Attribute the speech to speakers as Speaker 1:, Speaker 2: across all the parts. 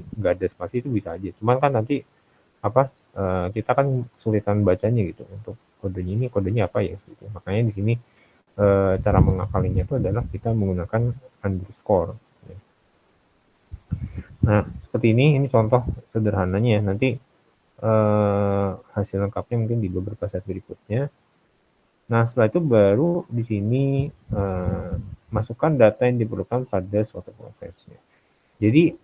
Speaker 1: nggak ada spasi itu bisa aja. Cuman kan nanti apa kita kan kesulitan bacanya gitu untuk kodenya apa ya gitu. Makanya di sini cara mengakalinya itu adalah kita menggunakan underscore. Nah, seperti ini contoh sederhananya ya. Nanti hasil lengkapnya mungkin di beberapa slide berikutnya. Nah, setelah itu baru di sini masukkan data yang diperlukan pada suatu prosesnya. Jadi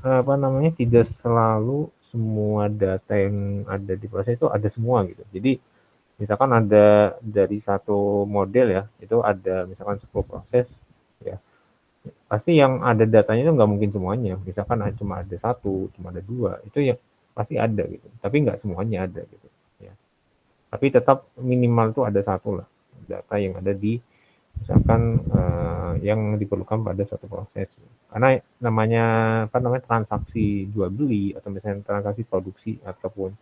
Speaker 1: apa namanya tidak selalu semua data yang ada di proses itu ada semua gitu. Jadi misalkan ada dari satu model ya, itu ada misalkan 10 proses ya. Pasti yang ada datanya itu nggak mungkin semuanya. Misalkan cuma ada satu, cuma ada dua, itu ya pasti ada gitu. Tapi nggak semuanya ada gitu. Ya. Tapi tetap minimal itu ada satu lah data yang ada di misalkan yang diperlukan pada suatu proses. Karena namanya apa namanya transaksi jual beli atau misalnya transaksi produksi ataupun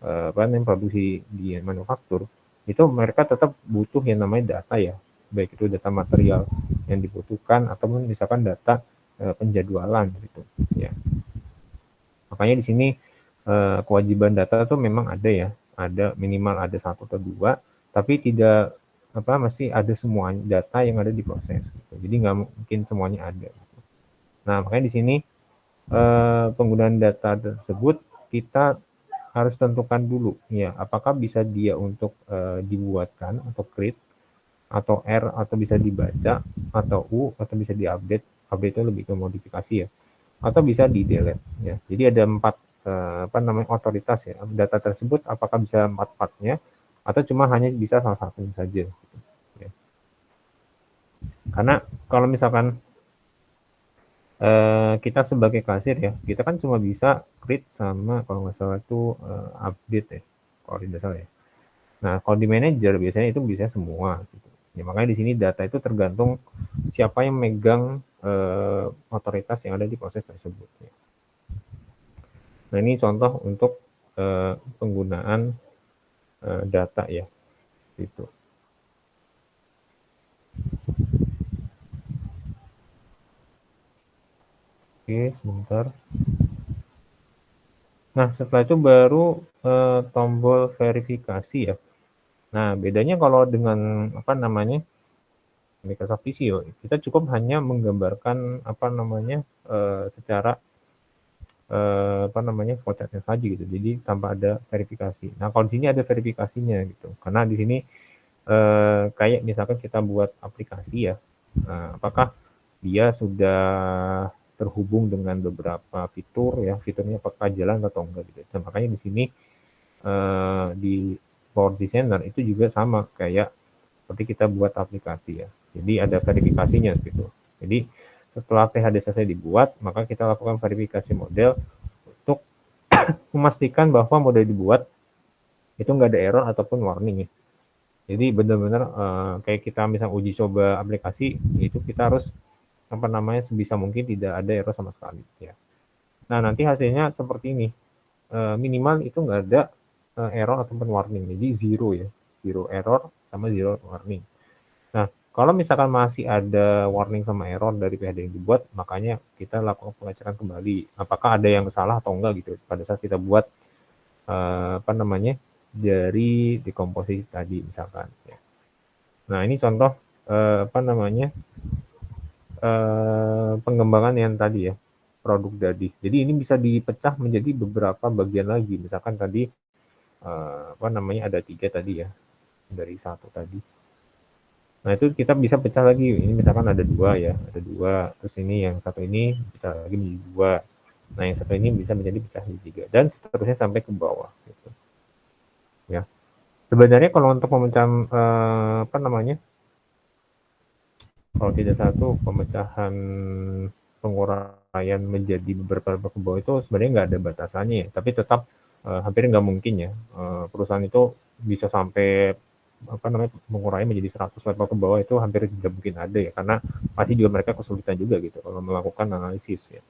Speaker 1: apa namanya produksi di manufaktur itu mereka tetap butuh yang namanya data ya, baik itu data material yang dibutuhkan ataupun misalkan data penjadwalan gitu ya. Makanya di sini kewajiban data itu memang ada ya, ada minimal ada satu atau dua, tapi tidak apa masih ada semua data yang ada di proses. Gitu. Jadi nggak mungkin semuanya ada. Nah makanya di sini penggunaan data tersebut kita harus tentukan dulu ya apakah bisa dia untuk dibuatkan atau create atau R atau bisa dibaca atau U atau bisa diupdate. Update itu lebih ke modifikasi ya atau bisa di delete ya. Jadi ada empat apa namanya otoritas ya data tersebut apakah bisa empat-empatnya atau cuma hanya bisa salah satunya saja ya. Karena kalau misalkan kita sebagai kasir ya kita kan cuma bisa create sama kalau nggak salah itu update ya kalau tidak salah ya. Nah kalau di manager biasanya itu bisa semua gitu. Ya makanya di sini data itu tergantung siapa yang megang otoritas yang ada di proses tersebut ya. Nah ini contoh untuk penggunaan data ya gitu. Oke sebentar. Nah setelah itu baru tombol verifikasi ya. Nah bedanya kalau dengan apa namanya Microsoft Visio kita cukup hanya menggambarkan apa namanya secara apa namanya fotonya saja gitu. Jadi tanpa ada verifikasi. Nah kalau di sini ada verifikasinya gitu. Karena di sini kayak misalkan kita buat aplikasi ya, apakah dia sudah terhubung dengan beberapa fitur ya, fiturnya apakah jalan atau enggak gitu. Dan makanya di sini di Power Designer itu juga sama kayak seperti kita buat aplikasi ya. Jadi ada verifikasinya gitu. Jadi setelah PHD selesai dibuat, maka kita lakukan verifikasi model untuk memastikan bahwa model dibuat itu nggak ada error ataupun warning ya. Jadi benar-benar kayak kita misal uji coba aplikasi itu kita harus apa namanya sebisa mungkin tidak ada error sama sekali ya. Nah nanti hasilnya seperti ini minimal itu nggak ada error ataupun warning jadi zero ya zero error sama zero warning. Nah kalau misalkan masih ada warning sama error dari pihak yang dibuat makanya kita lakukan pengecekan kembali apakah ada yang salah atau enggak gitu pada saat kita buat apa namanya dari dekomposisi tadi misalkan ya. Nah ini contoh apa namanya pengembangan yang tadi ya produk tadi. Jadi ini bisa dipecah menjadi beberapa bagian lagi. Misalkan tadi apa namanya ada 3 tadi ya dari satu tadi. Nah itu kita bisa pecah lagi. Ini misalkan ada 2 ya, ada 2. Terus ini yang satu ini bisa lagi menjadi 2. Nah yang satu ini bisa menjadi pecah menjadi 3 dan seterusnya sampai ke bawah. Gitu. Ya. Sebenarnya kalau untuk pemecahan apa namanya kalau tidak satu pemecahan penguraian menjadi beberapa ke bawah itu sebenarnya nggak ada batasannya ya, tapi tetap hampir nggak mungkin ya perusahaan itu bisa sampai apa namanya mengurangi menjadi 100 level ke bawah itu hampir tidak mungkin ada ya karena pasti juga mereka kesulitan juga gitu kalau melakukan analisis ya.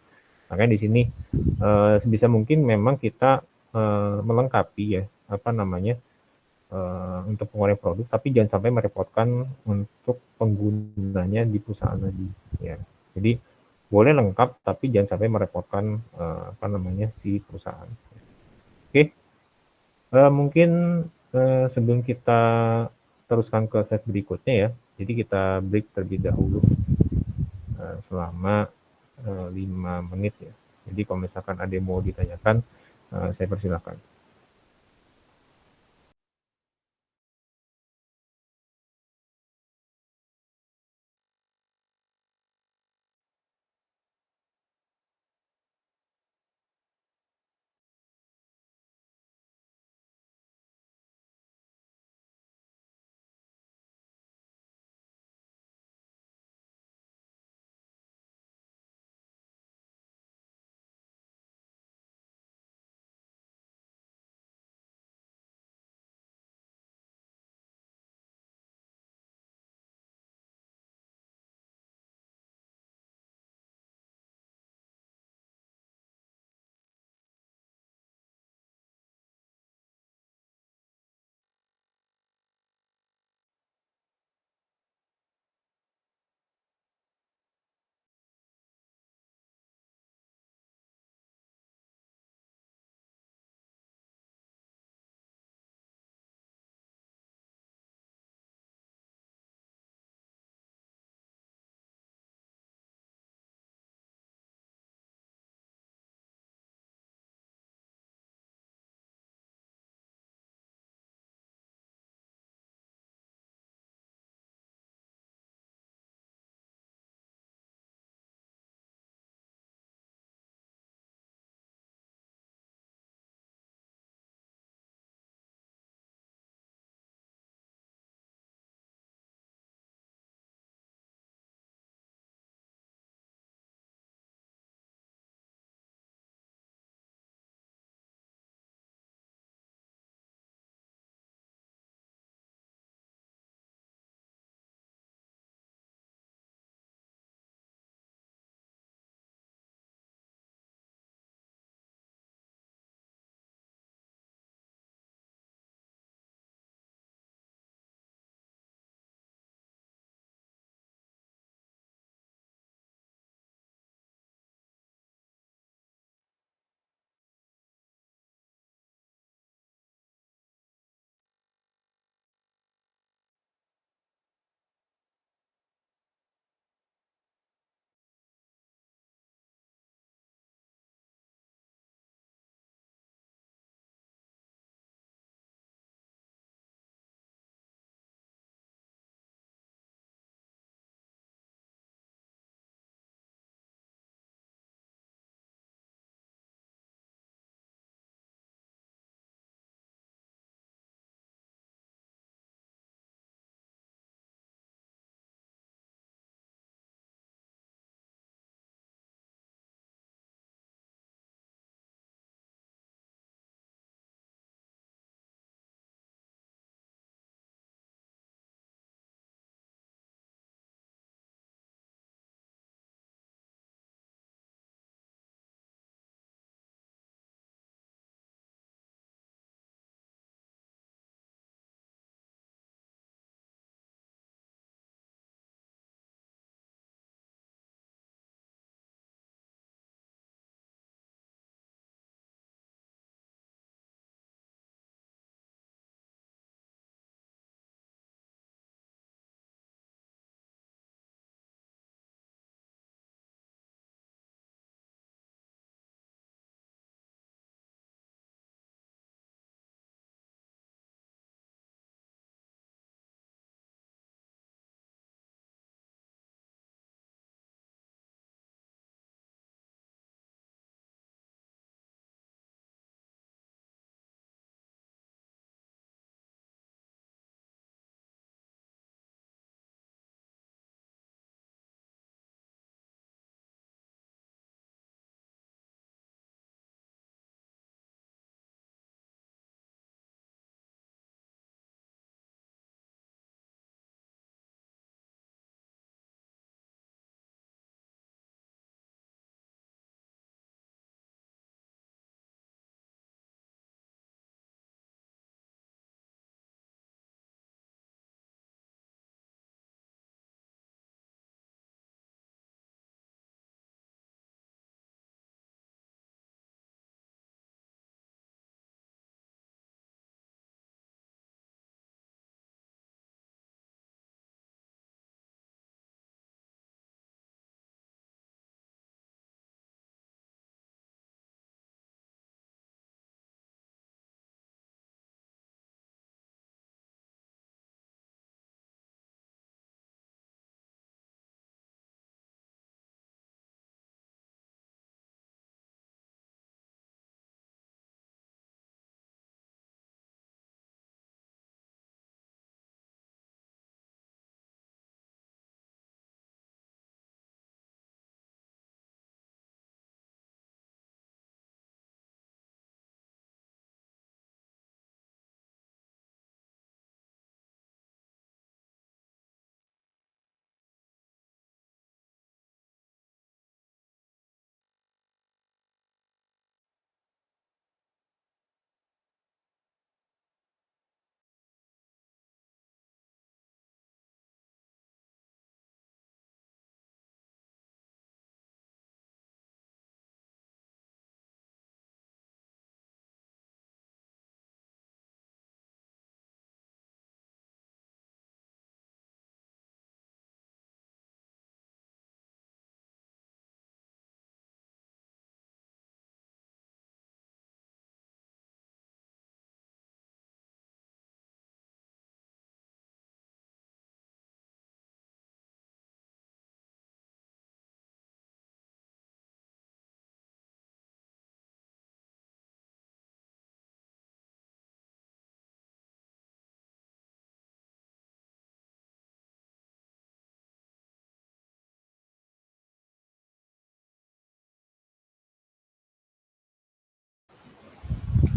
Speaker 1: Makanya di sini sebisa mungkin memang kita melengkapi ya apa namanya untuk pengeluaran produk, tapi jangan sampai merepotkan untuk penggunanya di perusahaan tadi. Ya. Jadi boleh lengkap tapi jangan sampai merepotkan si perusahaan. Oke, mungkin sebelum kita teruskan ke slide berikutnya ya, jadi kita break terlebih dahulu selama 5 menit ya. Jadi kalau misalkan ada yang mau ditanyakan, saya persilakan.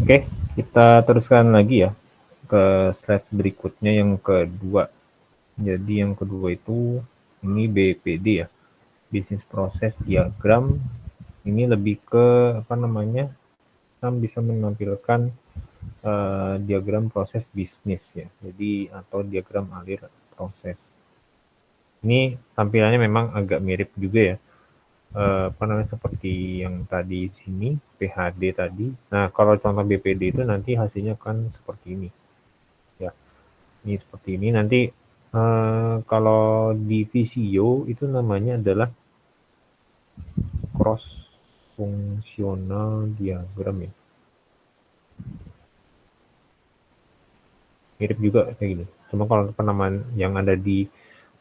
Speaker 1: Oke, kita teruskan lagi ya ke slide berikutnya yang kedua. Jadi yang kedua itu ini BPD ya, Business Process Diagram. Ini lebih ke apa namanya? Kita bisa menampilkan diagram proses bisnis ya. Jadi atau diagram alir proses. Ini tampilannya memang agak mirip juga ya. Apa namanya seperti yang tadi sini PHD tadi. Nah, kalau contoh BPD itu nanti hasilnya kan seperti ini. Ya, ini seperti ini. Nanti kalau di Visio itu namanya adalah cross fungsional diagram ya. Mirip juga kayak gini. Cuma kalau penamaan yang ada di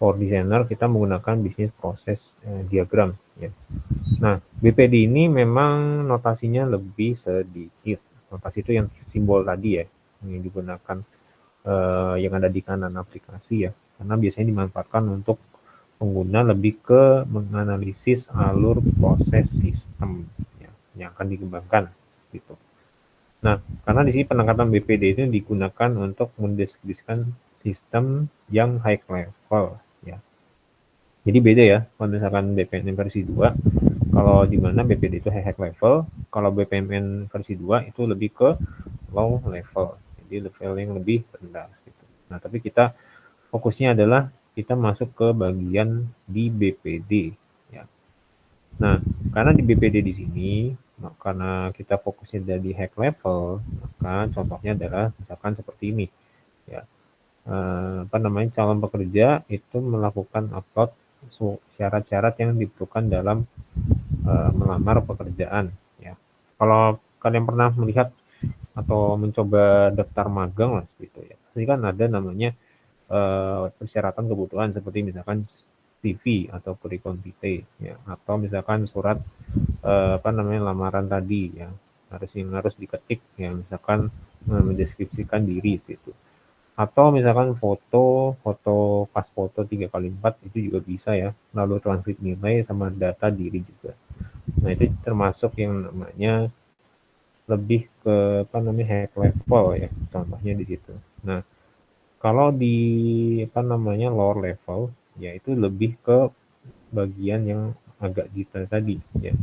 Speaker 1: Power Designer kita menggunakan bisnis proses diagram ya. Nah, BPD ini memang notasinya lebih sedikit. Notasi itu yang simbol tadi ya, yang digunakan yang ada di kanan aplikasi ya. Karena biasanya dimanfaatkan untuk pengguna lebih ke menganalisis alur proses sistem ya, yang akan dikembangkan gitu. Nah, karena di sini peningkatan BPD itu digunakan untuk mendeskripsikan sistem yang high level ya. Jadi beda ya, kalau misalkan BPMN versi 2, kalau di mana BPD itu high level, kalau BPMN versi 2 itu lebih ke low level. Jadi level yang lebih rendah gitu. Nah, tapi kita fokusnya adalah kita masuk ke bagian di BPD ya. Nah, karena di BPD di sini, karena kita fokusnya dari high level, maka contohnya adalah misalkan seperti ini ya. Apa namanya calon pekerja itu melakukan upload syarat-syarat yang diperlukan dalam melamar pekerjaan ya. Kalau kalian pernah melihat atau mencoba daftar magang lah gitu ya, pasti kan ada namanya persyaratan kebutuhan seperti misalkan CV atau curriculum vitae ya, atau misalkan surat apa namanya lamaran tadi ya, harus diketik ya, misalkan mendeskripsikan diri gitu. Atau misalkan foto pas foto 3x4 itu juga bisa ya, lalu transkrip nilai sama data diri juga. Nah, itu termasuk yang namanya lebih ke apa namanya high level ya, contohnya di situ. Nah, kalau di apa namanya lower level yaitu lebih ke bagian yang agak detail tadi ya.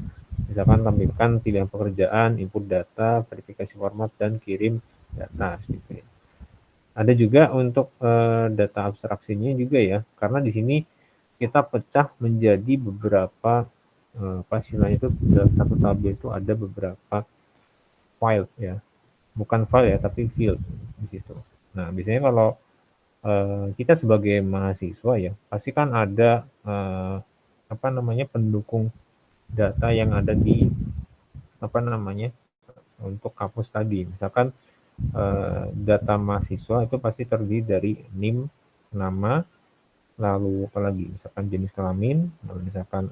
Speaker 1: Misalkan tampilkan pilihan pekerjaan, input data, verifikasi format dan kirim data gitu ya. Ada juga untuk data abstraksinya juga ya, karena di sini kita pecah menjadi beberapa apa istilahnya itu dalam satu tabel itu ada beberapa file ya, bukan file ya tapi field di situ. Nah, biasanya kalau kita sebagai mahasiswa ya pasti kan ada apa namanya pendukung data yang ada di apa namanya untuk kampus tadi. Misalkan data mahasiswa itu pasti terdiri dari NIM, nama, lalu apalagi misalkan jenis kelamin, lalu misalkan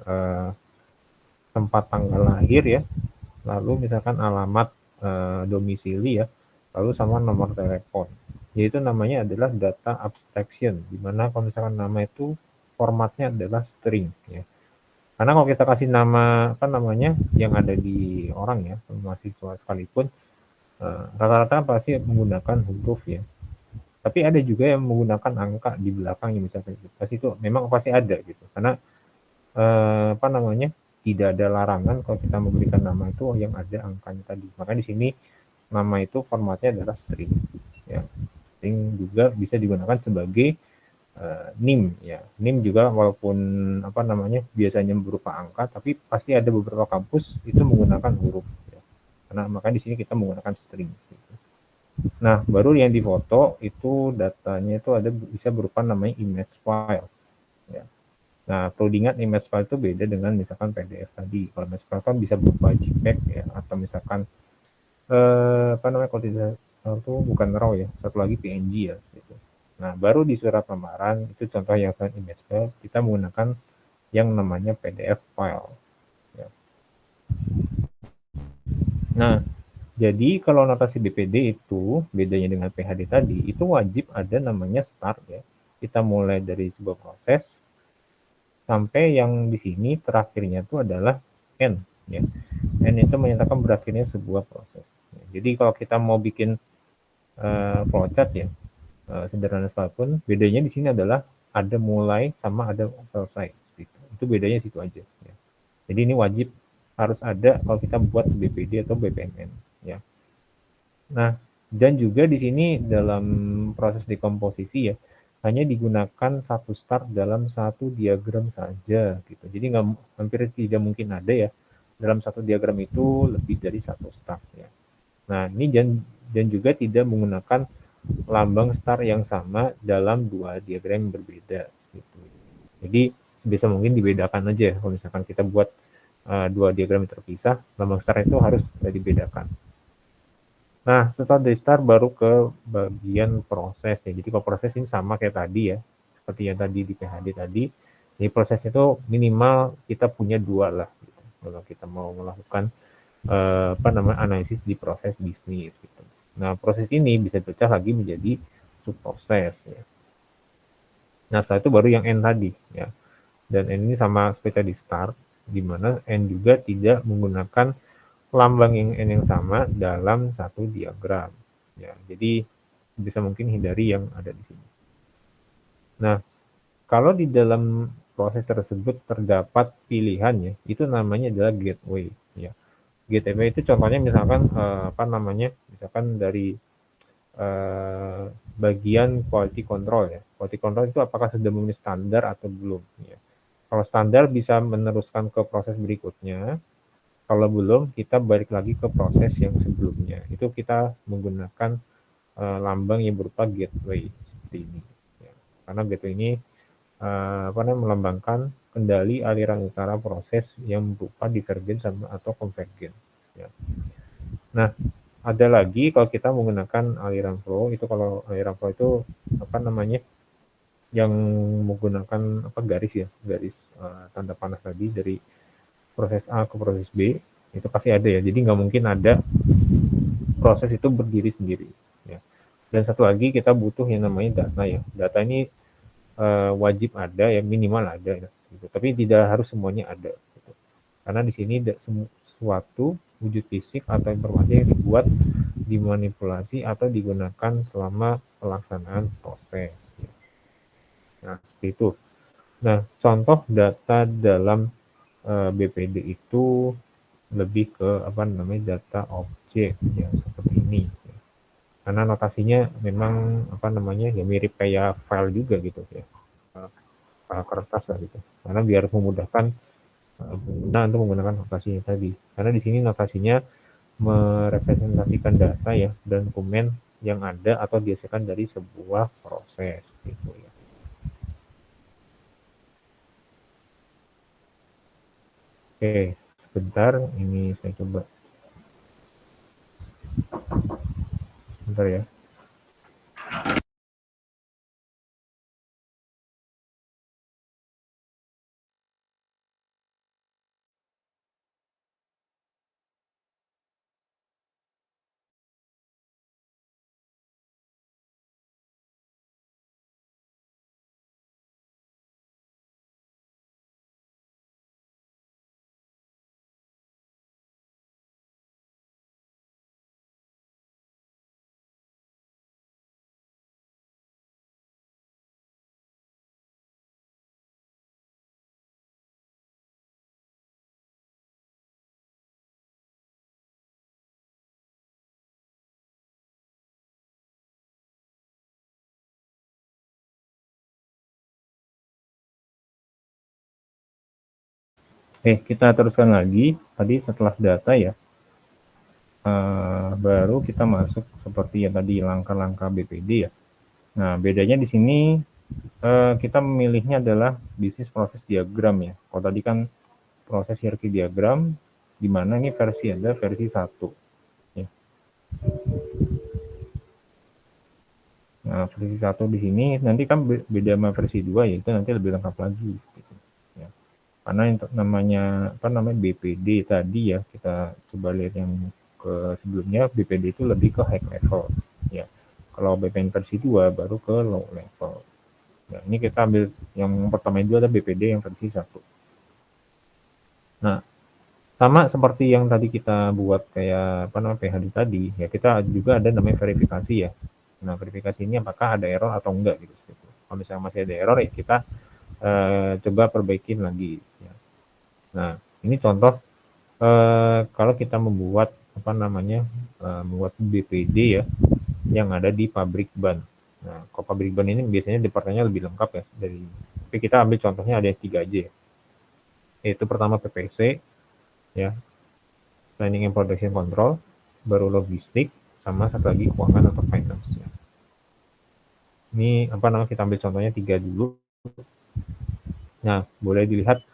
Speaker 1: tempat tanggal lahir ya, lalu misalkan alamat domisili ya, lalu sama nomor telepon. Yaitu namanya adalah data abstraction, di mana kalau misalkan nama itu formatnya adalah string ya. Karena kalau kita kasih nama apa namanya yang ada di orang ya, mahasiswa sekalipun rata-rata pasti menggunakan huruf ya. Tapi ada juga yang menggunakan angka di belakangnya misalkan itu. Pasti itu memang pasti ada gitu. Karena apa namanya tidak ada larangan kalau kita memberikan nama itu yang ada angkanya tadi. Makanya di sini nama itu formatnya adalah string. Ya, string juga bisa digunakan sebagai NIM ya. NIM juga walaupun apa namanya biasanya berupa angka, tapi pasti ada beberapa kampus itu menggunakan huruf. Ya. Karena makanya di sini kita menggunakan string. Gitu. Nah, baru yang difoto itu datanya itu ada bisa berupa namanya image file. Ya. Nah, perlu diingat image file itu beda dengan misalkan PDF tadi. Kalau image file kan bisa berupa JPEG ya, atau misalkan apa namanya kalau tidak itu bukan RAW ya, satu lagi PNG ya. Gitu. Nah, baru di surat lamaran itu contoh yang kan image file kita menggunakan yang namanya PDF file. Ya. Nah, jadi kalau notasi BPD itu bedanya dengan PHD tadi itu wajib ada namanya start ya. Kita mulai dari sebuah proses sampai yang di sini terakhirnya itu adalah end ya. End itu menyatakan berakhirnya sebuah proses. Jadi kalau kita mau bikin flowchart ya, sederhana sekalipun, bedanya di sini adalah ada mulai sama ada selesai. Gitu. Itu bedanya situ aja. Ya. Jadi ini wajib harus ada kalau kita buat BPD atau BPMN. Ya. Nah, dan juga di sini dalam proses dekomposisi ya, hanya digunakan satu start dalam satu diagram saja gitu. Jadi hampir tidak mungkin ada ya dalam satu diagram itu lebih dari satu start ya. Nah, ini dan juga tidak menggunakan lambang star yang sama dalam dua diagram yang berbeda gitu. Jadi bisa mungkin dibedakan aja kalau misalkan kita buat dua diagram yang terpisah, lambang star itu harus dibedakan. Nah, setelah dari start baru ke bagian proses ya. Jadi kalau proses ini sama kayak tadi ya, seperti yang tadi di PHD tadi. Jadi proses itu minimal kita punya dua lah. Gitu. Kalau kita mau melakukan analisis di proses bisnis. Gitu. Nah, proses ini bisa dipecah lagi menjadi subproses. Ya. Nah, setelah itu baru yang N tadi ya. Dan N ini sama seperti di start, di mana N juga tidak menggunakan lambang yang N yang sama dalam satu diagram. Ya, jadi bisa mungkin hindari yang ada di sini. Nah, kalau di dalam proses tersebut terdapat pilihan ya, itu namanya adalah gateway. Ya, gateway itu contohnya misalkan misalkan dari bagian quality control ya. Quality control itu apakah sudah memenuhi standar atau belum? Ya. Kalau standar bisa meneruskan ke proses berikutnya. Kalau belum, kita balik lagi ke proses yang sebelumnya. Itu kita menggunakan lambang yang berupa gateway seperti ini. Ya. Karena gateway ini melambangkan kendali aliran utara proses yang berupa divergen sama atau konvergen. Ya. Nah, ada lagi kalau kita menggunakan aliran flow, itu kalau aliran flow itu yang menggunakan garis ya, garis tanda panas tadi dari proses A ke proses B, itu pasti ada ya. Jadi nggak mungkin ada proses itu berdiri sendiri. Ya. Dan satu lagi kita butuh yang namanya data ya. Data ini wajib ada ya, minimal ada. Gitu. Tapi tidak harus semuanya ada. Gitu. Karena di sini suatu wujud fisik atau informasi yang dibuat, dimanipulasi atau digunakan selama pelaksanaan proses. Nah, seperti itu. Nah, contoh data dalam BPD itu lebih ke data objek ya seperti ini. Karena notasinya memang ya mirip kayak file juga gitu ya. File kertas lah gitu. Karena biar memudahkan pengguna untuk menggunakan notasi tadi. Karena di sini notasinya merepresentasikan data ya dan dokumen yang ada atau dihasilkan dari sebuah proses gitu ya. Oke, sebentar ini saya coba. Sebentar ya. Kita teruskan lagi. Tadi setelah data ya, baru kita masuk seperti yang tadi langkah-langkah BPD ya. Nah, bedanya di sini kita memilihnya adalah bisnis proses diagram ya. Kalau tadi kan proses hierarki diagram, di mana ini versi 1. Ya. Nah, versi 1 di sini nanti kan beda sama versi 2 ya, itu nanti lebih lengkap lagi. Gitu. Ya. Karena untuk namanya BPD tadi ya, kita coba lihat yang ke sebelumnya, BPD itu lebih ke high level. Ya. Kalau BPN versi 2 baru ke low level. Nah, ini kita ambil yang pertama itu ada BPD yang versi 1. Nah, Sama seperti yang tadi kita buat kayak PHD tadi, ya kita juga ada namanya verifikasi ya. Nah, verifikasi ini apakah ada error atau enggak gitu. Kalau misalnya masih ada error ya kita coba perbaikin lagi. Ya. Nah, ini contoh kalau kita membuat membuat BPD ya yang ada di pabrik ban. Nah, kalau pabrik ban ini biasanya departemennya lebih lengkap ya tapi kita ambil contohnya ada 3 aja ya. Yaitu pertama PPC ya, Planning and Production Control, baru logistik, sama satu lagi keuangan atau finance. Ya. Ini kita ambil contohnya 3 dulu. Nah, boleh dilihat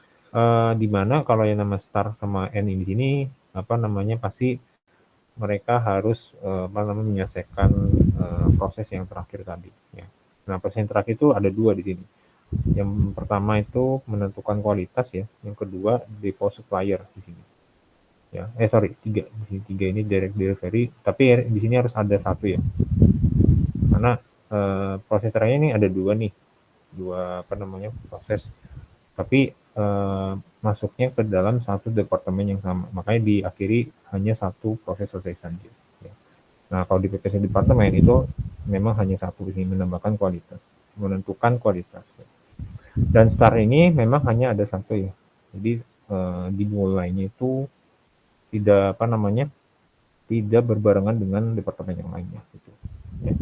Speaker 1: di mana kalau yang nama start sama end di sini pasti mereka harus menyelesaikan proses yang terakhir tadi. Ya. Nah, proses yang terakhir itu ada 2 di sini. Yang pertama itu menentukan kualitas ya, yang kedua depo supplier di sini. Ya, 3. Di sini 3 ini direct delivery, tapi di sini harus ada 1 ya. Karena proses terakhir ini ada 2 nih. 2 proses. Tapi masuknya ke dalam satu departemen yang sama. Makanya diakhiri hanya 1 proses selesai saja. Ya. Nah, kalau di PPC departemen itu memang hanya 1 di sini, menambahkan kualitas, menentukan kualitas. Ya. Dan start ini memang hanya ada 1 ya. Jadi dimulainya itu tidak tidak berbarengan dengan departemen yang lainnya gitu. Ya.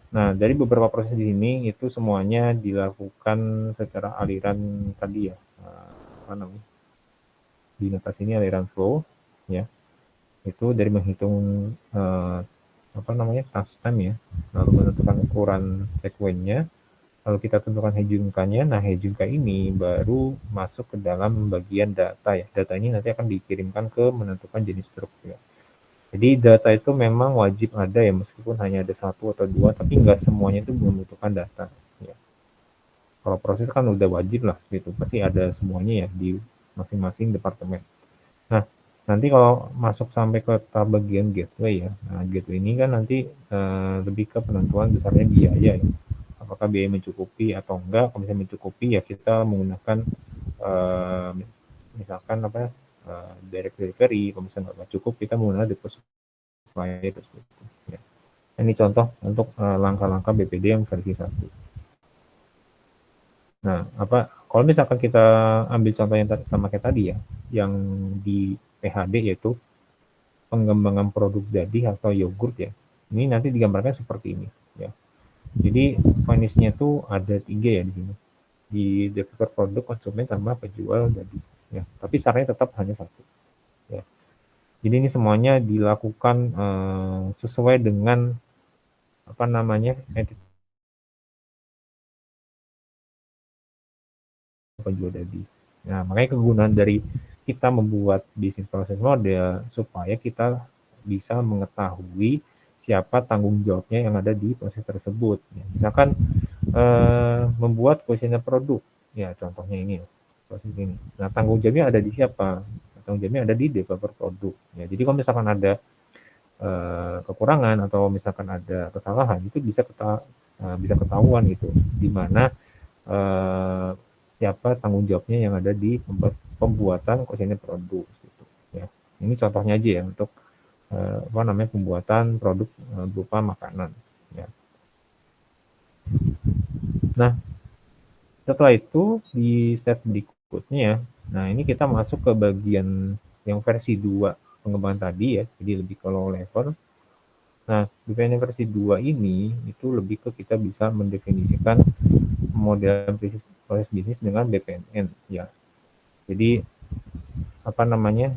Speaker 1: Nah, dari beberapa proses di sini itu semuanya dilakukan secara aliran tadi ya. Di notasi ini aliran flow ya. Itu dari menghitung task time ya. Lalu menentukan ukuran sekuennya. Lalu kita tentukan hejungkannya. Nah, hejungka ini baru masuk ke dalam bagian data ya. Data ini nanti akan dikirimkan ke menentukan jenis truk ya. Jadi data itu memang wajib ada ya, meskipun hanya ada 1 atau 2, tapi nggak semuanya itu membutuhkan data. Ya. Kalau proses kan udah wajib lah, gitu. Pasti ada semuanya ya di masing-masing departemen. Nah, nanti kalau masuk sampai ke tahap bagian gateway ya, nah gateway ini kan nanti lebih ke penentuan besarnya biaya ya. Apakah biaya mencukupi atau enggak? Kalau misalnya mencukupi ya kita menggunakan misalkan direct delivery. Kalau misalnya nggak cukup kita menggunakan deposit supplier tersebut. Ya. Ini contoh untuk langkah-langkah BPD yang versi 1. Nah, kalau misalkan kita ambil contoh yang sama kayak tadi ya, yang di PHD yaitu pengembangan produk jadi atau yogurt ya. Ini nanti digambarkan seperti ini ya. Jadi finishnya tuh ada 3 ya di sini. Di developer produk, konsumen sama penjual jadi ya. Tapi sarannya tetap hanya 1. Ya. Jadi ini semuanya dilakukan sesuai dengan penjual jadi. Nah, makanya kegunaan dari kita membuat bisnis proses model supaya kita bisa mengetahui siapa tanggung jawabnya yang ada di proses tersebut. Ya, misalkan membuat kuesioner produk, ya contohnya ini ya, proses ini. Nah, tanggung jawabnya ada di siapa? Tanggung jawabnya ada di developer produk. Ya, jadi kalau misalkan ada kekurangan atau misalkan ada kesalahan itu bisa ketahuan gitu, di mana siapa tanggung jawabnya yang ada di pembuatan kuesioner produk gitu ya. Ini contohnya aja ya untuk pembuatan produk berupa makanan ya. Nah, setelah itu di step berikutnya ya. Nah, ini kita masuk ke bagian yang versi 2 pengembangan tadi ya. Jadi lebih ke low level. Nah, BPN versi 2 ini itu lebih ke kita bisa mendefinisikan model proses bisnis dengan BPMN ya. Jadi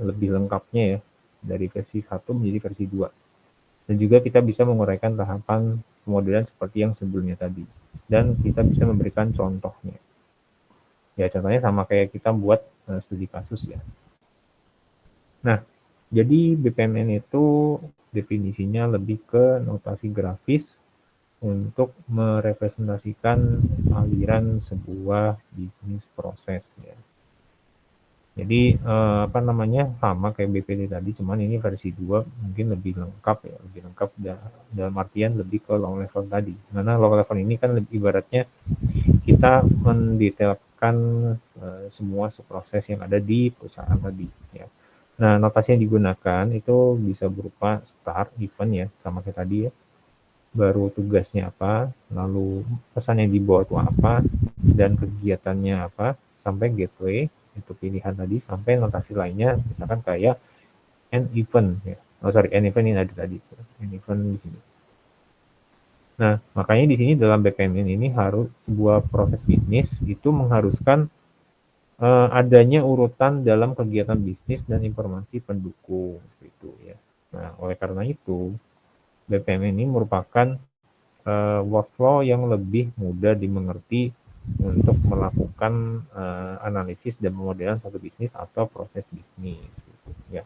Speaker 1: lebih lengkapnya ya dari versi 1 menjadi versi 2. Dan juga kita bisa menguraikan tahapan pemodelan seperti yang sebelumnya tadi. Dan kita bisa memberikan contohnya. Ya, contohnya sama kayak kita buat studi kasus ya. Nah, jadi BPMN itu definisinya lebih ke notasi grafis untuk merepresentasikan aliran sebuah bisnis proses ya. Jadi sama kayak BPD tadi, cuman ini versi 2 mungkin lebih lengkap ya, lebih lengkap dalam artian lebih ke low level tadi. Karena low level ini kan ibaratnya kita mendetailkan semua proses yang ada di perusahaan tadi ya. Nah, notasi yang digunakan itu bisa berupa start event ya, sama kayak tadi ya. Baru tugasnya apa, lalu pesan yang dibawa itu apa, dan kegiatannya apa, sampai gateway, itu pilihan tadi, sampai notasi lainnya, misalkan kayak end event ya. Oh sorry, end event ini ada tadi. End event di sini. Nah, makanya di sini dalam BPMN ini harus sebuah proses bisnis itu mengharuskan adanya urutan dalam kegiatan bisnis dan informasi pendukung gitu ya. Nah, oleh karena itu BPM ini merupakan workflow yang lebih mudah dimengerti untuk melakukan analisis dan pemodelan satu bisnis atau proses bisnis gitu, ya.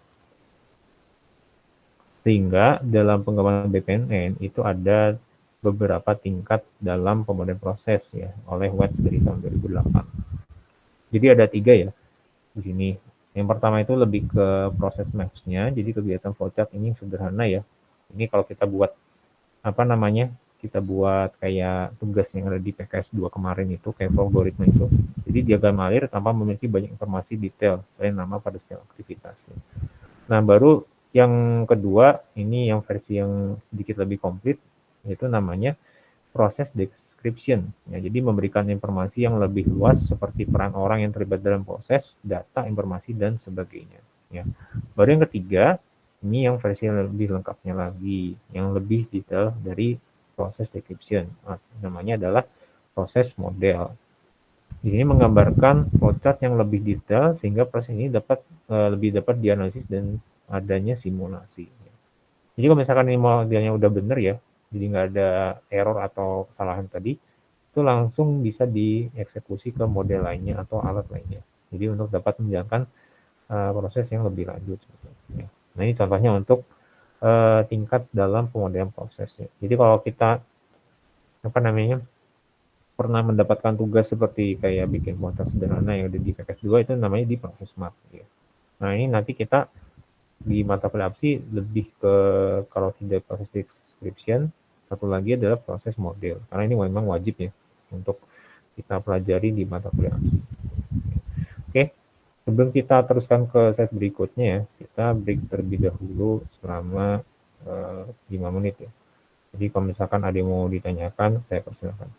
Speaker 1: Sehingga dalam pengembangan BPMN itu ada beberapa tingkat dalam pemodelan proses ya oleh Webb dari tahun 2008. Jadi ada 3 ya di sini. Yang pertama itu lebih ke proses maps-nya. Jadi kegiatan flowchart ini sederhana ya. Ini kalau kita buat apa namanya? Kita buat kayak tugas yang ada di PKS 2 kemarin itu kayak algoritma itu. Jadi diagram alir tanpa memiliki banyak informasi detail selain nama pada setiap aktivitas. Nah, baru yang kedua ini yang versi yang sedikit lebih komplit yaitu namanya proses description. Ya, jadi memberikan informasi yang lebih luas seperti peran orang yang terlibat dalam proses, data, informasi, dan sebagainya. Ya. Baru yang ketiga, ini yang versi yang lebih lengkapnya lagi, yang lebih detail dari proses description. Nah, namanya adalah proses model. Di sini menggambarkan flowchart yang lebih detail sehingga proses ini lebih dapat dianalisis dan adanya simulasi. Jadi kalau misalkan ini modelnya udah bener ya, jadi nggak ada error atau kesalahan tadi, itu langsung bisa dieksekusi ke model lainnya atau alat lainnya. Jadi untuk dapat menjalankan proses yang lebih lanjut. Ya. Nah ini contohnya untuk tingkat dalam pemodelan prosesnya. Jadi kalau kita apa namanya pernah mendapatkan tugas seperti kayak bikin kuantas sederhana yang ada di PKS 2 itu namanya di proses map. Ya. Nah ini nanti kita di mata kuliah APSI lebih ke kalau tidak proses description, satu lagi adalah proses model. Karena ini memang wajib ya untuk kita pelajari di mata kuliah APSI. Oke, sebelum kita teruskan ke slide berikutnya ya, kita break terlebih dahulu selama 5 menit ya. Jadi kalau misalkan ada yang mau ditanyakan, saya persilakan.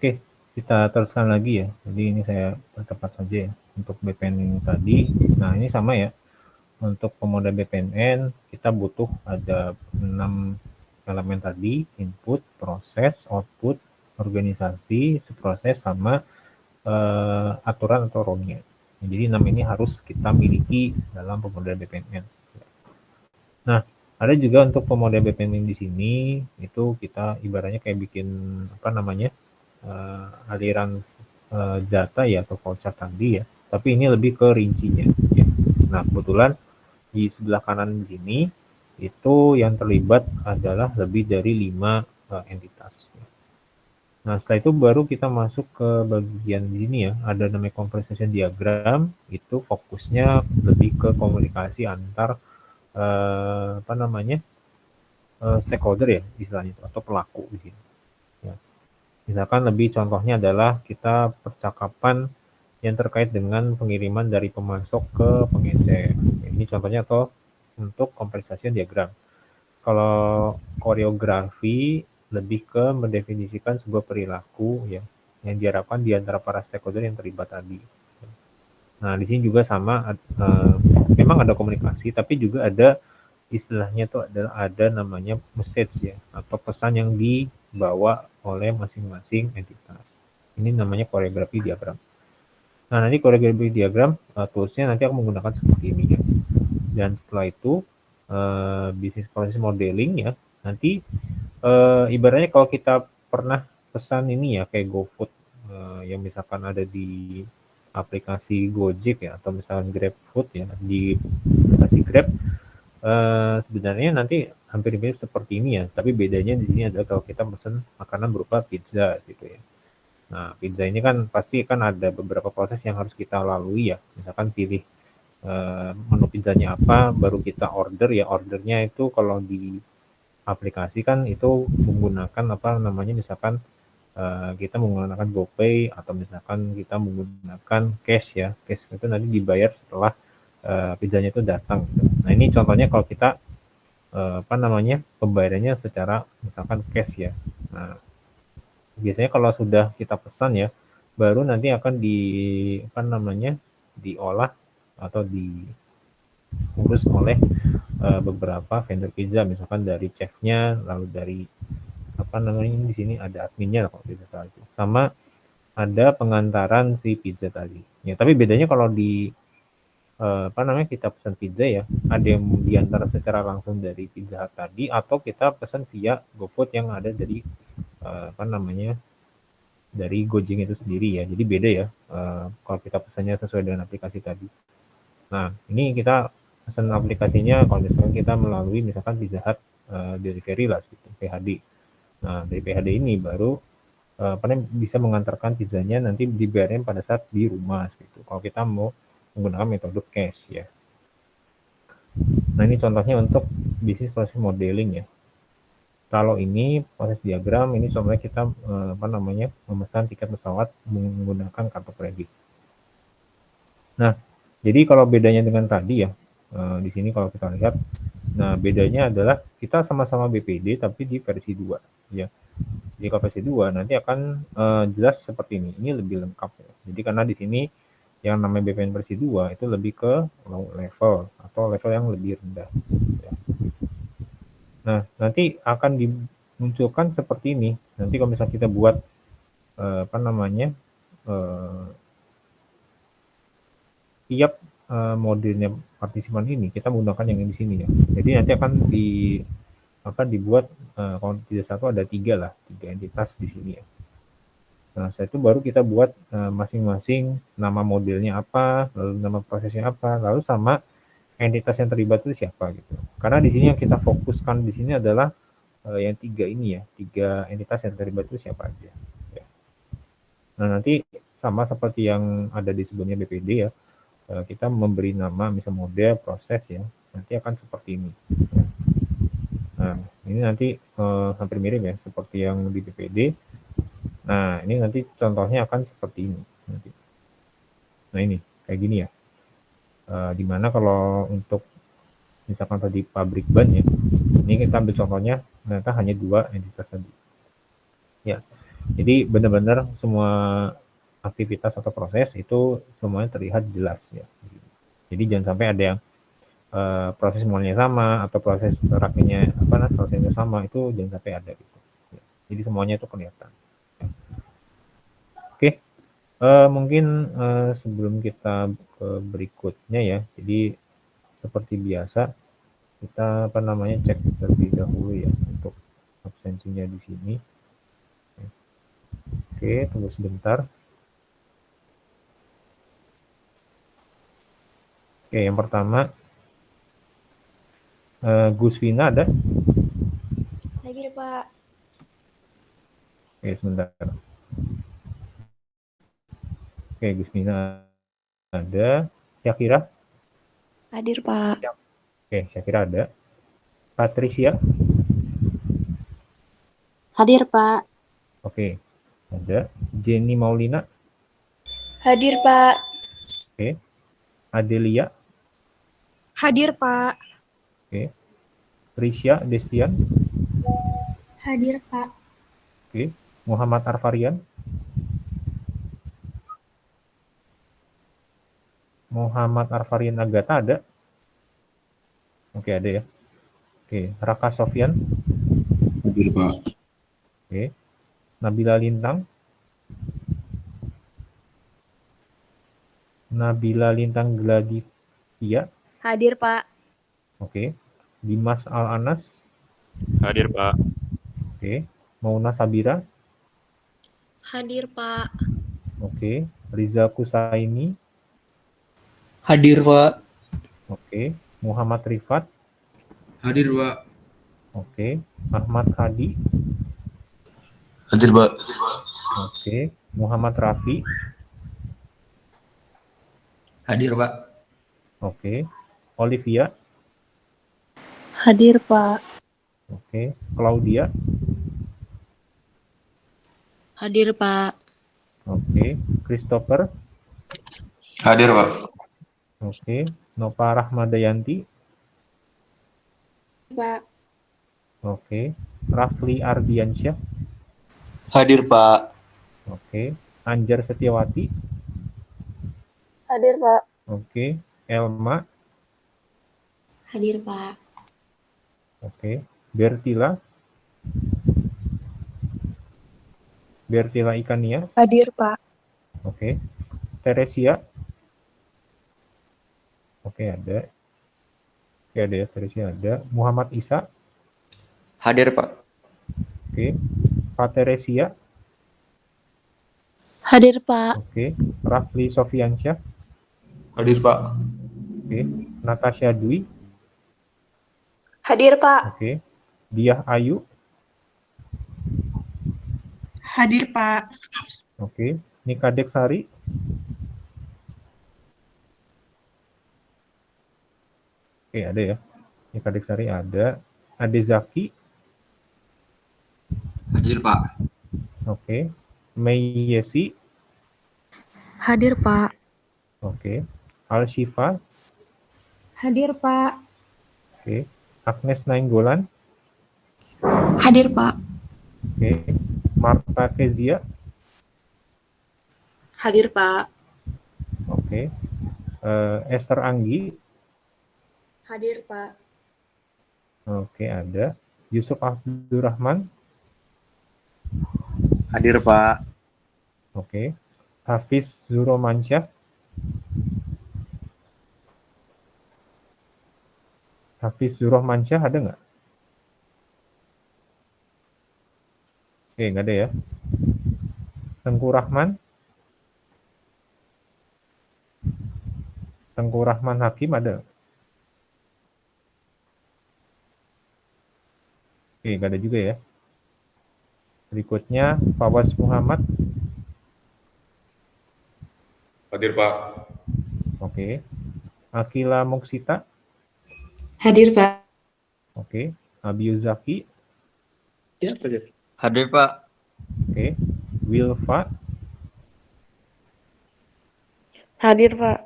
Speaker 1: Oke, kita teruskan lagi ya. Jadi ini saya percepat saja ya untuk BPN ini tadi. Nah, ini sama ya. Untuk pemodel BPNN kita butuh ada 6 elemen tadi, input, proses, output, organisasi, proses, sama aturan atau role-nya. Jadi 6 ini harus kita miliki dalam pemodel BPNN. Nah, ada juga untuk pemodel BPNN di sini, itu kita ibaratnya kayak bikin apa namanya, aliran data ya atau voucher tadi ya, tapi ini lebih ke rincinya ya. Nah, kebetulan di sebelah kanan sini itu yang terlibat adalah lebih dari 5 entitas. Nah, setelah itu baru kita masuk ke bagian di sini ya, ada namanya conversation diagram, itu fokusnya lebih ke komunikasi antar apa namanya, stakeholder ya istilahnya itu, atau pelaku di sini. Ya. Misalkan lebih contohnya adalah kita percakapan yang terkait dengan pengiriman dari pemasok ke pengecer. Ini contohnya atau untuk conversation diagram. Kalau koreografi lebih ke mendefinisikan sebuah perilaku ya yang diharapkan di antara para stakeholder yang terlibat tadi. Nah, di sini juga sama, memang ada komunikasi, tapi juga ada istilahnya itu adalah ada namanya message ya, atau pesan yang dibawa oleh masing-masing entitas. Ini namanya koreografi diagram. Nah, nanti koreografi diagram toolsnya nanti aku menggunakan seperti ini ya. Dan setelah itu bisnis proses modeling ya, nanti ibaratnya kalau kita pernah pesan ini ya kayak GoFood yang misalkan ada di aplikasi Gojek ya, atau misalkan GrabFood ya, di aplikasi Grab sebenarnya nanti hampir mirip seperti ini ya, tapi bedanya di sini adalah kalau kita pesan makanan berupa pizza gitu ya. Nah, pizza ini kan pasti kan ada beberapa proses yang harus kita lalui ya, misalkan pilih menu pizzanya apa, baru kita order ya. Ordernya itu kalau di aplikasi kan itu menggunakan apa namanya, misalkan kita menggunakan GoPay atau misalkan kita menggunakan cash ya. Cash itu nanti dibayar setelah pizzanya itu datang. Nah, ini contohnya kalau kita apa namanya, pembayarannya secara misalkan cash ya. Nah, biasanya kalau sudah kita pesan ya, baru nanti akan di apa namanya, diolah atau diurus oleh beberapa vendor pizza, misalkan dari chefnya, lalu dari apa namanya, di sini ada adminnya kalau tidak salah itu, sama ada pengantaran si pizza tadi ya. Tapi bedanya kalau di apa namanya, kita pesan pizza ya, ada yang diantar secara langsung dari Pizza Hut tadi, atau kita pesan via GoFood yang ada dari apa namanya, dari Gojek itu sendiri ya. Jadi beda ya kalau kita pesannya sesuai dengan aplikasi tadi. Nah, ini kita pesan aplikasinya kalau misalkan kita melalui misalkan Pizza Hut delivery lah gitu, PHD. Nah, dari PHD ini baru bisa mengantarkan pizzanya nanti dibayarnya pada saat di rumah gitu. Kalau kita mau menggunakan metode cash ya. Nah, ini contohnya untuk bisnis proses modeling ya. Kalau ini proses diagram, ini contohnya kita apa namanya, memesan tiket pesawat menggunakan kartu kredit. Nah, jadi kalau bedanya dengan tadi ya, di sini kalau kita lihat, nah bedanya adalah kita sama-sama BPD tapi di versi 2 ya. Jadi kalau versi 2 nanti akan jelas seperti ini. Ini lebih lengkap ya. Jadi karena di sini yang namanya BPN versi 2 itu lebih ke low level atau level yang lebih rendah ya. Nah, nanti akan dimunculkan seperti ini. Nanti kalau misalnya kita buat apa namanya, tiap modelnya partisipan ini kita menggunakan yang di sini ya. Jadi nanti akan dibuat kalau tidak satu ada 3 lah, 3 entitas di sini ya. Nah, setelah itu baru kita buat masing-masing nama modelnya apa, lalu nama prosesnya apa, lalu sama entitas yang terlibat itu siapa gitu. Karena di sini yang kita fokuskan di sini adalah yang 3 ini ya, 3 entitas yang terlibat itu siapa aja. Ya. Nah, nanti sama seperti yang ada di sebelumnya BPD ya, kita memberi nama misal model, proses ya, nanti akan seperti ini. Ya. Nah, ini nanti hampir mirip ya, seperti yang di BPD. Nah, ini nanti contohnya akan seperti ini. Nanti. Nah, ini kayak gini ya. Dimana kalau untuk misalkan tadi pabrik ban ya, ini kita ambil contohnya ternyata hanya 2 entitas tadi. Ya, Jadi benar-benar semua aktivitas atau proses itu semuanya terlihat jelas ya. Jadi jangan sampai ada yang proses semuanya sama atau proses rakenya prosesnya sama, itu jangan sampai ada gitu. Jadi semuanya itu kelihatan. Oke, mungkin sebelum kita ke berikutnya ya, jadi seperti biasa kita cek terlebih dahulu ya untuk absensinya di sini. Oke, tunggu sebentar. Oke, yang pertama Gus Vina ada?
Speaker 2: Hadir, Pak.
Speaker 1: Oke, sebentar. Oke, Gus Vina ada. Syakira?
Speaker 2: Hadir, Pak.
Speaker 1: Oke, Syakira ada. Patricia?
Speaker 3: Hadir, Pak.
Speaker 1: Oke, ada. Jenny Maulina?
Speaker 2: Hadir, Pak.
Speaker 1: Oke. Adelia?
Speaker 2: Hadir, Pak.
Speaker 1: Oke. Risya Destian?
Speaker 2: Hadir, Pak.
Speaker 1: Oke. Muhammad Arfarian? Muhammad Arfarian Agatha ada? Oke, ada ya. Oke. Raka Sofyan?
Speaker 4: Hadir, Pak.
Speaker 1: Oke. Nabila Lintang? Nabila Lintang Gladivia?
Speaker 2: Hadir, Pak.
Speaker 1: Oke. Dimas Al-Anas?
Speaker 4: Hadir, Pak.
Speaker 1: Oke. Mauna Sabira?
Speaker 2: Hadir, Pak.
Speaker 1: Oke. Riza Kusaini?
Speaker 5: Hadir, Pak.
Speaker 1: Oke. Muhammad Rifat?
Speaker 4: Hadir, Pak.
Speaker 1: Oke. Ahmad Hadi?
Speaker 4: Hadir, Pak.
Speaker 1: Oke. Muhammad Rafi?
Speaker 5: Hadir, Pak.
Speaker 1: Oke. Olivia?
Speaker 3: Hadir, Pak.
Speaker 1: Oke. Claudia?
Speaker 3: Hadir, Pak.
Speaker 1: Oke. Christopher?
Speaker 4: Hadir, Pak.
Speaker 1: Oke. Nova Rahmadayanti?
Speaker 2: Pak.
Speaker 1: Oke. Rafli Ardiansyah?
Speaker 5: Hadir, Pak.
Speaker 1: Oke. Anjar Setiawati?
Speaker 2: Hadir, Pak.
Speaker 1: Oke. Elma?
Speaker 2: Hadir, Pak.
Speaker 1: Oke. Bertila? Bertila Ikania?
Speaker 3: Hadir, Pak.
Speaker 1: Oke. Teresia? Oke, ada. Oke, ada ya. Teresia ada. Muhammad Isa?
Speaker 5: Hadir, Pak.
Speaker 1: Oke. Pateresia?
Speaker 3: Hadir, Pak.
Speaker 1: Oke. Rafli Sofiansyah?
Speaker 4: Hadir, Pak.
Speaker 1: Oke. Natasha Dwi?
Speaker 2: Hadir, Pak.
Speaker 1: Oke. Diah Ayu?
Speaker 2: Hadir, Pak.
Speaker 1: Oke. Nika Deksari? Oke, ada ya. Nika Deksari ada. Ade Zaki?
Speaker 4: Hadir, Pak.
Speaker 1: Oke. Mei Yesi?
Speaker 3: Hadir, Pak.
Speaker 1: Oke. Al Shifa?
Speaker 2: Hadir, Pak.
Speaker 1: Oke. Agnes Nainggolan?
Speaker 2: Hadir, Pak.
Speaker 1: Oke. Marta Kezia?
Speaker 3: Hadir, Pak.
Speaker 1: Oke. Esther Anggi?
Speaker 2: Hadir, Pak.
Speaker 1: Oke, ada. Yusuf Abdurrahman?
Speaker 4: Hadir, Pak.
Speaker 1: Oke. Hafiz Zuromansyah? Hafiz Zuromansyah ada nggak? Oke, nggak ada ya. Tengku Rahman? Tengku Rahman Hakim ada? Oke, nggak ada juga ya. Berikutnya, Fawaz Muhammad?
Speaker 4: Hadir, Pak.
Speaker 1: Oke. Akila Muksita?
Speaker 2: Hadir, Pak.
Speaker 1: Oke. Abiyu Zaki?
Speaker 5: Hadir, Pak.
Speaker 1: Oke. Wilfa?
Speaker 3: Hadir, Pak.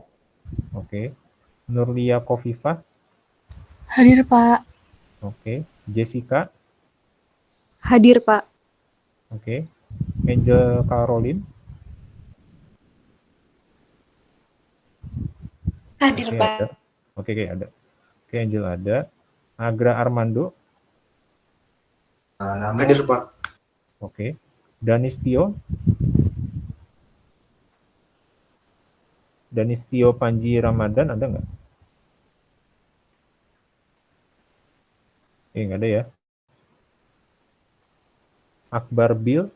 Speaker 1: Oke. Nurlia Kofifa?
Speaker 2: Hadir, Pak.
Speaker 1: Oke. Jessica?
Speaker 3: Hadir, Pak.
Speaker 1: Oke. Angel Caroline.
Speaker 2: Hadir,
Speaker 1: Oke,
Speaker 2: Pak.
Speaker 1: ada. Oke, ada. Oke, Angel ada. Agra Armando.
Speaker 5: Hadir, Pak.
Speaker 1: Oke. Danistio. Danistio Panji Ramadan ada nggak? Nggak ada ya. Akbar Bil.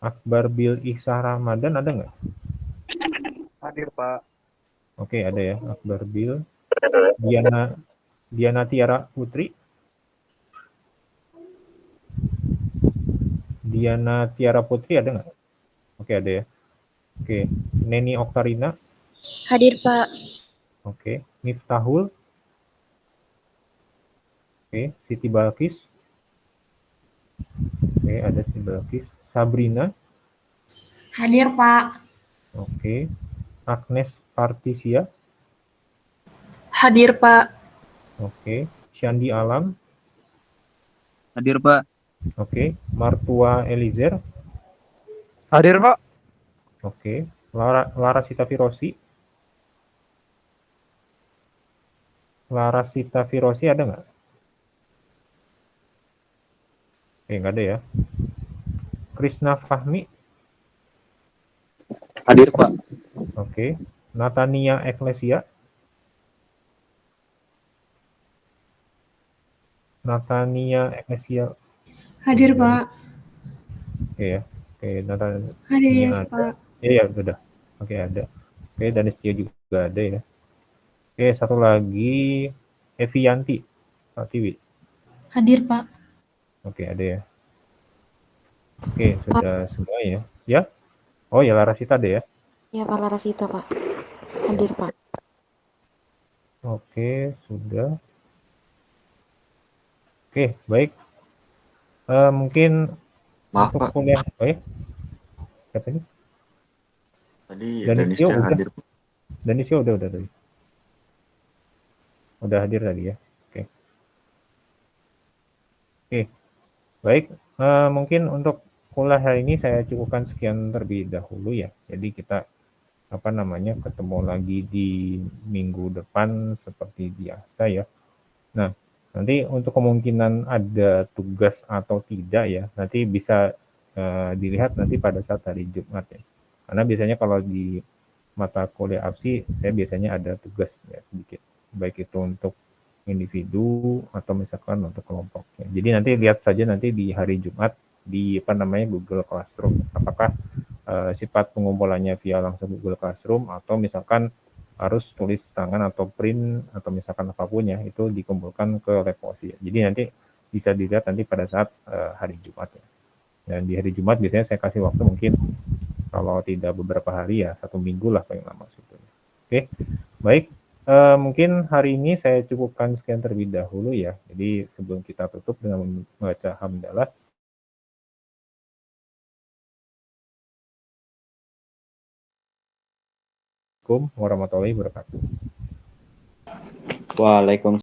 Speaker 1: Akbar Bil Ihsan Ramadan ada nggak?
Speaker 4: Hadir, Pak.
Speaker 1: Oke, ada ya. Akbar Bil. Diana Tiara Putri. Diana Tiara Putri ada nggak? Oke, ada ya. Oke. Neni Oktarina.
Speaker 3: Hadir, Pak.
Speaker 1: Oke. Miftahul. Oke. Siti Balkis. Oke, ada Siti Balkis. Sabrina.
Speaker 2: Hadir, Pak.
Speaker 1: Oke. Agnes Partisia.
Speaker 3: Hadir, Pak.
Speaker 1: Oke. Syandi Alam.
Speaker 5: Hadir, Pak.
Speaker 1: Oke. Martua Elizer.
Speaker 4: Hadir, Pak.
Speaker 1: Oke. Lara Sita Firosi. Lara Sita Firosi ada nggak? Nggak ada ya. Krisna Fahmi.
Speaker 5: Hadir, Pak.
Speaker 1: Oke. Natania Eklesia. Natania Eklesia.
Speaker 2: Hadir, Pak.
Speaker 1: Oke ya. Oke, Natania
Speaker 2: Hadir,
Speaker 1: ada.
Speaker 2: Pak.
Speaker 1: Ya, udah. Oke, ada. Oke, Danistio juga ada ya. Oke, satu lagi Evianti. Pak Tiwi.
Speaker 2: Hadir, Pak.
Speaker 1: Oke, ada ya. Oke, sudah semua ya. Ya? Oh ya, Larasita ada ya.
Speaker 3: Ya, Pak Larasita, Pak. Hadir, Pak.
Speaker 1: Oke, sudah. Oke, baik. Mungkin
Speaker 5: Maaf,
Speaker 1: untuk
Speaker 5: Pak.
Speaker 1: kuliah. Oh ya? Siapa ini?
Speaker 5: Tadi
Speaker 1: Danistio
Speaker 5: Danisnya
Speaker 1: udah.
Speaker 5: hadir.
Speaker 1: Danistio udah tadi. Udah hadir tadi ya. Oke. Oke. Baik. Mungkin untuk kuliah hari ini saya cukupkan sekian terlebih dahulu ya. Jadi kita ketemu lagi di minggu depan seperti biasa ya. Nah, nanti untuk kemungkinan ada tugas atau tidak ya, nanti bisa dilihat nanti pada saat hari Jumat ya. Karena biasanya kalau di mata kuliah APSI, saya biasanya ada tugas ya sedikit. Baik itu untuk individu atau misalkan untuk kelompok. Ya. Jadi nanti lihat saja nanti di hari Jumat di Google Classroom. Apakah sifat pengumpulannya via langsung Google Classroom atau misalkan harus tulis tangan atau print atau misalkan apapun ya itu dikumpulkan ke Leposi. Jadi nanti bisa dilihat nanti pada saat hari Jumat ya. Dan di hari Jumat biasanya saya kasih waktu mungkin kalau tidak beberapa hari ya 1 minggu lah paling lama sebetulnya. Oke, baik. Mungkin hari ini saya cukupkan sekian terlebih dahulu ya. Jadi sebelum kita tutup dengan membaca hamdalah. Assalamualaikum warahmatullahi wabarakatuh.
Speaker 5: Waalaikumsalam.